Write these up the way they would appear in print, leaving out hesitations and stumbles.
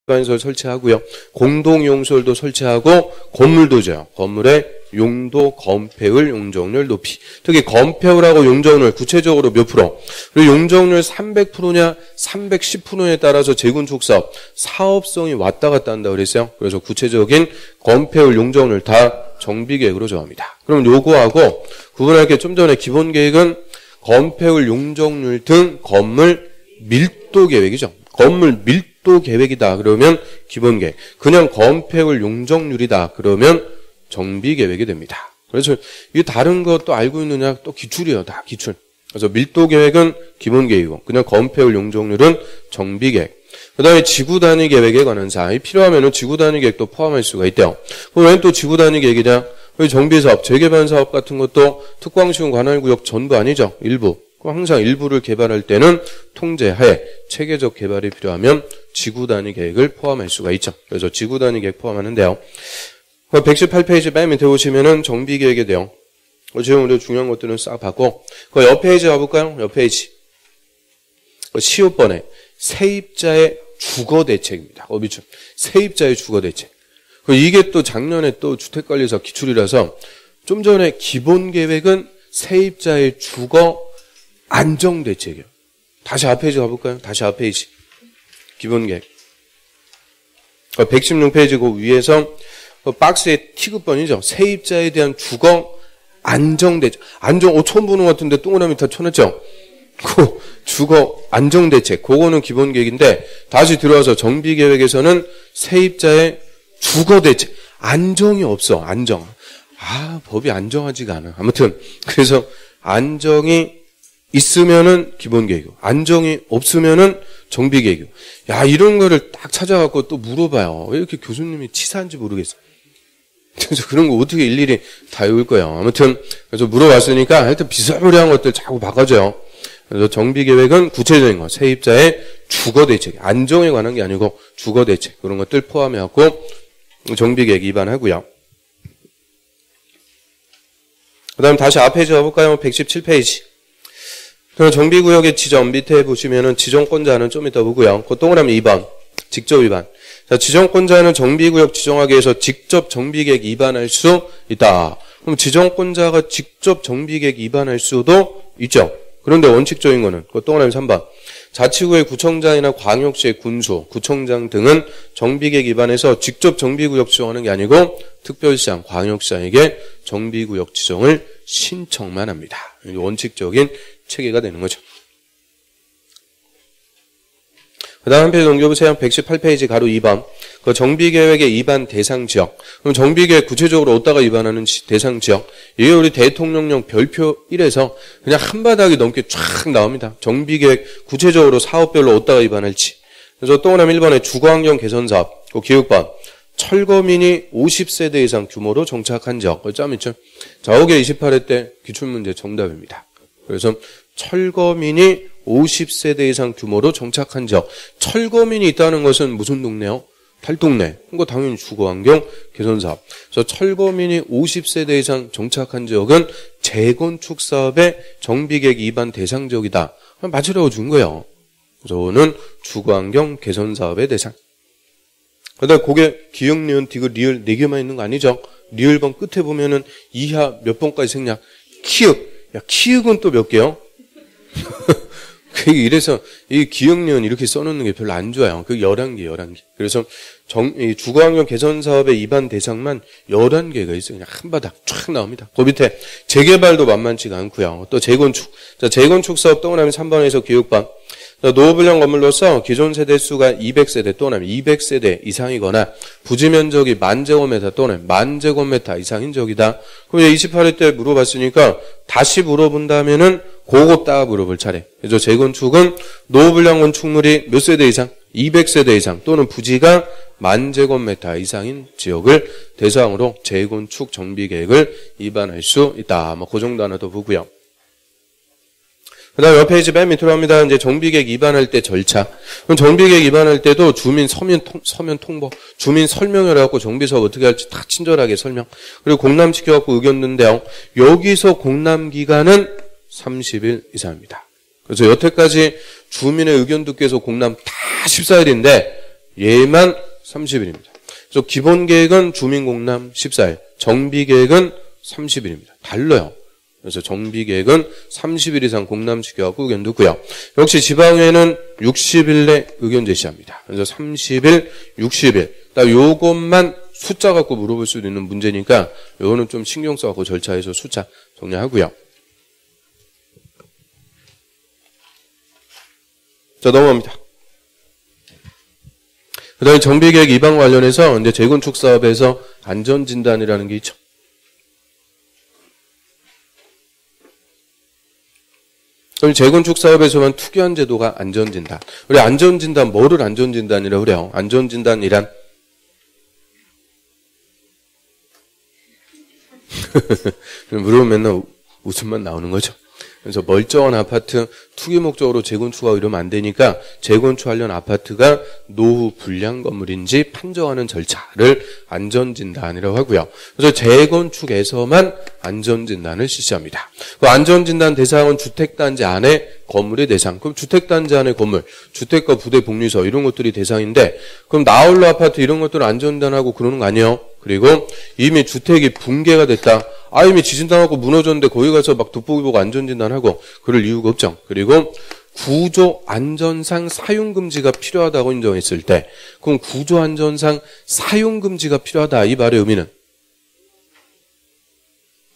일반시설 설치하고요. 공동용시설도 설치하고 건물도 져요. 건물의 용도, 건폐율, 용적률 높이. 특히 건폐율하고 용적률 구체적으로 몇 프로? 그리고 용적률 300%냐 310%에 따라서 재건축 사업, 사업성이 왔다 갔다 한다고 그랬어요. 그래서 구체적인 건폐율, 용적률 다 정비계획으로 정합니다. 그럼 요거하고 구분할 게 좀 전에 기본계획은 건폐율, 용적률 등 건물 밀도 계획이죠. 건물 밀도 계획이다. 그러면 기본계획. 그냥 건폐율, 용적률이다. 그러면 정비계획이 됩니다. 그래서 이 다른 것도 알고 있느냐? 또 기출이에요. 다 기출. 그래서 밀도 계획은 기본계획이고 그냥 건폐율, 용적률은 정비계획. 그 다음에 지구단위 계획에 관한 사항이 필요하면 지구단위 계획도 포함할 수가 있대요. 그럼 왜 또 지구단위 계획이냐? 정비사업, 재개발 사업 같은 것도 특광시군 관할구역 전부 아니죠. 일부. 항상 일부를 개발할 때는 통제하에 체계적 개발이 필요하면 지구단위 계획을 포함할 수가 있죠. 그래서 지구단위 계획 포함하는데요. 118페이지 맨 밑에 보시면은 정비계획에 대한 지금 우리 중요한 것들은 싹 봤고 그 옆 페이지 가볼까요? 옆 페이지. 시효번에 세입자의 주거대책입니다. 어비춤. 세입자의 주거대책. 이게 또 작년에 또 주택관리사 기출이라서 좀 전에 기본계획은 세입자의 주거 안정대책이에요. 다시 앞 페이지 가볼까요? 다시 앞 페이지. 기본계획. 116페이지 그 위에서 박스의 T급번이죠. 세입자에 대한 주거 안정대책. 처음 보는 것 같은데 동그라미 다 쳐놨죠? 그 주거 안정대책. 그거는 기본계획인데 다시 들어와서 정비계획에서는 세입자의 주거대책. 안정이 없어. 안정. 법이 안정하지가 않아. 아무튼 그래서 안정이 있으면은 기본계획이고 안정이 없으면은 정비계획이고. 이런 거를 딱 찾아갖고 또 물어봐요. 왜 이렇게 교수님이 치사한지 모르겠어. 그래서 그런 거 어떻게 일일이 다 외울 거예요. 아무튼 그래서 물어봤으니까 하여튼 비스무리한 것들 자꾸 바꿔줘요. 그래서 정비계획은 구체적인 거, 세입자의 주거대책, 안정에 관한 게 아니고 주거대책 그런 것들 포함해갖고 정비계획 위반하고요. 그 다음 다시 앞 페이지 가볼까요? 117페이지. 정비구역의 지정 밑에 보시면은 지정권자는 좀 이따 보고요. 그 동그라미 2번 직접 위반. 자, 지정권자는 정비구역 지정하기 위해서 직접 정비계획 위반할 수 있다. 그럼 지정권자가 직접 정비계획 위반할 수도 있죠. 그런데 원칙적인 거는 그 동그라미 3번. 자치구의 구청장이나 광역시의 군수, 구청장 등은 정비계획 위반해서 직접 정비구역 지정하는 게 아니고 특별시장, 광역시장에게 정비구역 지정을 신청만 합니다. 원칙적인 체계가 되는 거죠. 그 다음 한 페이지 넘겨보세요. 118페이지 가로 2번. 그 정비계획의 위반 대상 지역. 그럼 정비계획 구체적으로 어디다가 위반하는 대상 지역. 이게 우리 대통령령 별표 1에서 그냥 한 바닥이 넘게 쫙 나옵니다. 정비계획 구체적으로 사업별로 어디다가 위반할지. 그래서 동그라미 1번에 주거환경 개선 사업. 그 기획반. 철거민이 50세대 이상 규모로 정착한 지역. 그 점 있죠. 자, 5개 28회 때 기출문제 정답입니다. 그래서 철거민이 50세대 이상 규모로 정착한 지역. 철거민이 있다는 것은 무슨 동네요? 달동네. 그거 당연히 주거환경 개선사업. 그래서 철거민이 50세대 이상 정착한 지역은 재건축 사업의 정비계획 위반 대상 지역이다. 맞으라고 준 거예요. 그래서 오는 주거환경 개선사업의 대상. 그다음 그게 기역, 니은, 디귿, 리을 4개만 있는 거 아니죠? 리을번 끝에 보면은 이하 몇 번까지 생략. 키읔. 키읔은 또 몇 개요? 이래서 이 기역, 니은 이렇게 써놓는 게 별로 안 좋아요. 그 11개, 11개. 그래서 이 주거환경 개선 사업의 위반 대상만 11개가 있어요. 그냥 한 바닥 쫙 나옵니다. 그 밑에 재개발도 만만치가 않고요. 또 재건축. 자, 재건축 사업 동그라미 3번에서 기획반. 노후불량 건물로서 기존 세대 수가 200세대 또는 200세대 이상이거나 부지 면적이 10,000제곱미터 또는 10,000제곱미터 이상인 적이다. 그럼 28회 때 물어봤으니까 다시 물어본다면은 그거 딱 물어볼 차례. 그래서 재건축은 노후불량 건축물이 몇 세대 이상? 200세대 이상 또는 부지가 10,000제곱미터 이상인 지역을 대상으로 재건축 정비계획을 위반할 수 있다. 그 정도 하나 더 보고요. 그 다음 옆 페이지 맨 밑으로 합니다. 이제 정비계획 위반할 때 절차. 그럼 정비계획 위반할 때도 주민 서면 통보, 주민 설명을 해갖고 정비사업 어떻게 할지 다 친절하게 설명. 그리고 공람시켜갖고 의견 듣는데요. 여기서 공람 기간은 30일 이상입니다. 그래서 여태까지 주민의 의견 듣기 위해서 공람 다 14일인데 얘만 30일입니다. 그래서 기본 계획은 주민공람 14일, 정비 계획은 30일입니다. 달라요. 그래서 정비 계획은 30일 이상 공람시켜갖고 의견 듣고요. 역시 지방회는 60일 내 의견 제시합니다. 그래서 30일, 60일. 딱 요것만 숫자 갖고 물어볼 수도 있는 문제니까 요거는 좀 신경 써갖고 절차에서 숫자 정리하고요. 자, 넘어갑니다. 그 다음에 정비계획 입안 관련해서 이제 재건축 사업에서 안전진단이라는 게 있죠. 그럼 재건축 사업에서만 특이한 제도가 안전진단. 우리 안전진단, 뭐를 안전진단이라고 그래요? 안전진단이란? 물으면 맨날 웃음만 나오는 거죠. 그래서 멀쩡한 아파트 투기 목적으로 재건축하고 이러면 안 되니까 재건축하려는 아파트가 노후 불량 건물인지 판정하는 절차를 안전진단이라고 하고요. 그래서 재건축에서만 안전진단을 실시합니다. 그 안전진단 대상은 주택단지 안에 건물의 대상. 그럼 주택단지 안에 건물, 주택가 부대 복리서 이런 것들이 대상인데 그럼 나홀로 아파트 이런 것들은 안전진단하고 그러는 거 아니에요? 그리고 이미 주택이 붕괴가 됐다. 이미 지진당하고 무너졌는데 거기 가서 막 돋보기 보고 안전진단하고 그럴 이유가 없죠. 그리고 구조 안전상 사용금지가 필요하다고 인정했을 때 그럼 구조 안전상 사용금지가 필요하다. 이 말의 의미는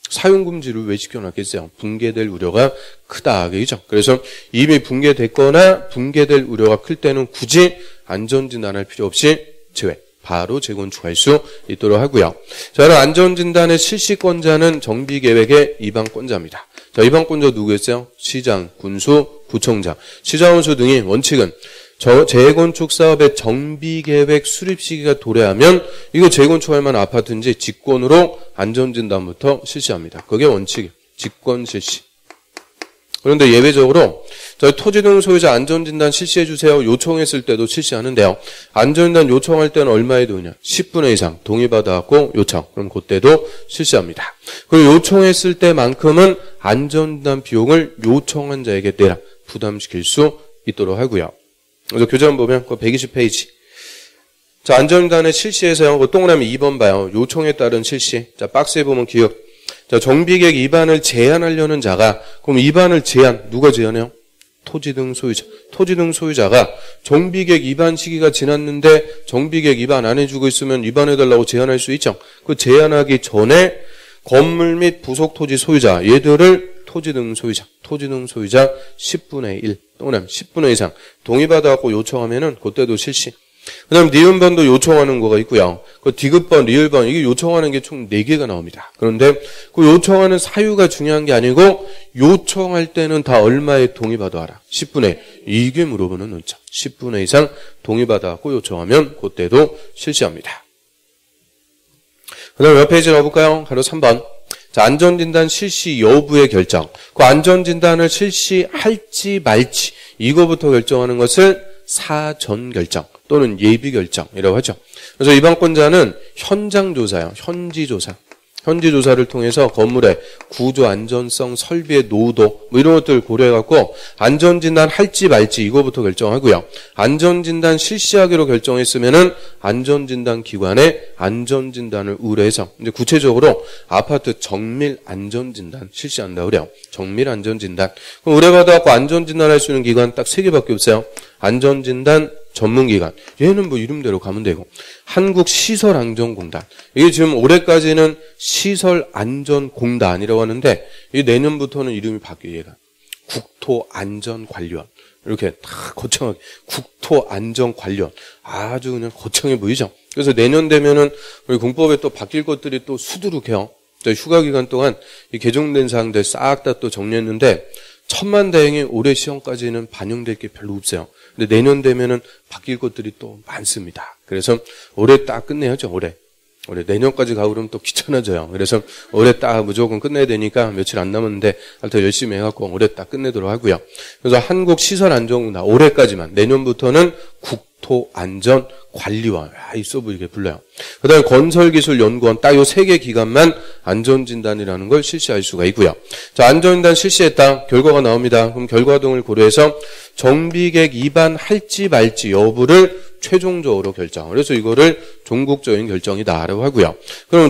사용금지를 왜 시켜놨겠어요? 붕괴될 우려가 크다. 그죠? 그래서 이미 붕괴됐거나 붕괴될 우려가 클 때는 굳이 안전진단할 필요 없이 제외. 바로 재건축할 수 있도록 하고요. 저는 안전진단의 실시권자는 정비계획의 입안권자입니다. 자, 입안권자 누구였어요? 시장, 군수, 구청장. 시장, 군수 등이 원칙은 재건축 사업의 정비계획 수립 시기가 도래하면 이거 재건축할 만한 아파트인지 직권으로 안전진단부터 실시합니다. 그게 원칙이에요. 직권 실시. 그런데 예외적으로 저희 토지 등 소유자 안전진단 실시해주세요. 요청했을 때도 실시하는데요. 안전진단 요청할 때는 얼마에 도냐? 10분의 이상 동의받아갖고 요청. 그럼 그때도 실시합니다. 그리고 요청했을 때만큼은 안전진단 비용을 요청한 자에게 내라. 부담시킬 수 있도록 하고요. 그래서 교재만 보면 그 120페이지. 자, 안전진단의 실시에서요. 동그라미 2번 봐요. 요청에 따른 실시. 자, 박스에 보면 기억. 자, 정비계획 입안을 제한하려는 자가 그럼 입안을 누가 제한해요? 토지 등 소유자. 토지 등 소유자가 정비계획 입안 시기가 지났는데 정비계획 입안 안 해주고 있으면 입안해달라고 제한할 수 있죠. 그 제한하기 전에 건물 및 부속 토지 소유자 얘들을 토지 등 소유자 10분의 1 또는 10분의 이상 동의받아갖고 요청하면은 그때도 실시. 그 다음 니은번도 요청하는 거가 있고요. 그 디귿번, 리을번 이게 요청하는 게 총 4개가 나옵니다. 그런데 그 요청하는 사유가 중요한 게 아니고 요청할 때는 다 얼마에 동의받아라. 10분의 이게 물어보는 문자. 10분의 이상 동의받아갖고 요청하면 그때도 실시합니다. 그 다음 몇 페이지 넣어볼까요? 바로 3번. 자, 안전진단 실시 여부의 결정. 그 안전진단을 실시할지 말지 이거부터 결정하는 것을 사전 결정 또는 예비 결정이라고 하죠. 그래서 입안권자는 현장 조사요. 현지 조사를 통해서 건물의 구조 안전성, 설비의 노후도 뭐 이런 것들을 고려해갖고 안전진단 할지 말지 이거부터 결정하고요. 안전진단 실시하기로 결정했으면은 안전진단 기관에 안전진단을 의뢰해서 이제 구체적으로 아파트 정밀 안전진단 실시한다고 그래요. 정밀 안전진단. 그럼 의뢰받아갖고 안전진단 할 수 있는 기관 딱 3개밖에 없어요. 안전진단 전문기관. 얘는 뭐 이름대로 가면 되고. 한국시설안전공단. 이게 지금 올해까지는 시설안전공단이라고 하는데 이 내년부터는 이름이 바뀌어요. 얘가. 국토안전관리원. 이렇게 다 거창하게. 국토안전관리원. 아주 그냥 거창해 보이죠. 그래서 내년 되면은 우리 공법에 또 바뀔 것들이 또 수두룩해요. 휴가 기간 동안 이 개정된 사항들 싹 다 또 정리했는데 천만다행히 올해 시험까지는 반영될 게 별로 없어요. 근데 내년 되면은 바뀔 것들이 또 많습니다. 그래서 올해 딱 끝내야죠. 올해 내년까지 가고 그러면 또 귀찮아져요. 그래서 올해 딱 무조건 끝내야 되니까 며칠 안 남았는데 하여튼 열심히 해갖고 올해 딱 끝내도록 하고요. 그래서 한국시설안전공단 올해까지만 내년부터는 국토안전관리원 있어 보이게 불러요. 그 다음에 건설기술연구원 딱 요 3개 기관만 안전진단이라는 걸 실시할 수가 있고요. 자, 안전진단 실시했다. 결과가 나옵니다. 그럼 결과 등을 고려해서 정비계획 입안할지 말지 여부를 최종적으로 결정. 그래서 이거를 종국적인 결정이다라고 하고요. 그럼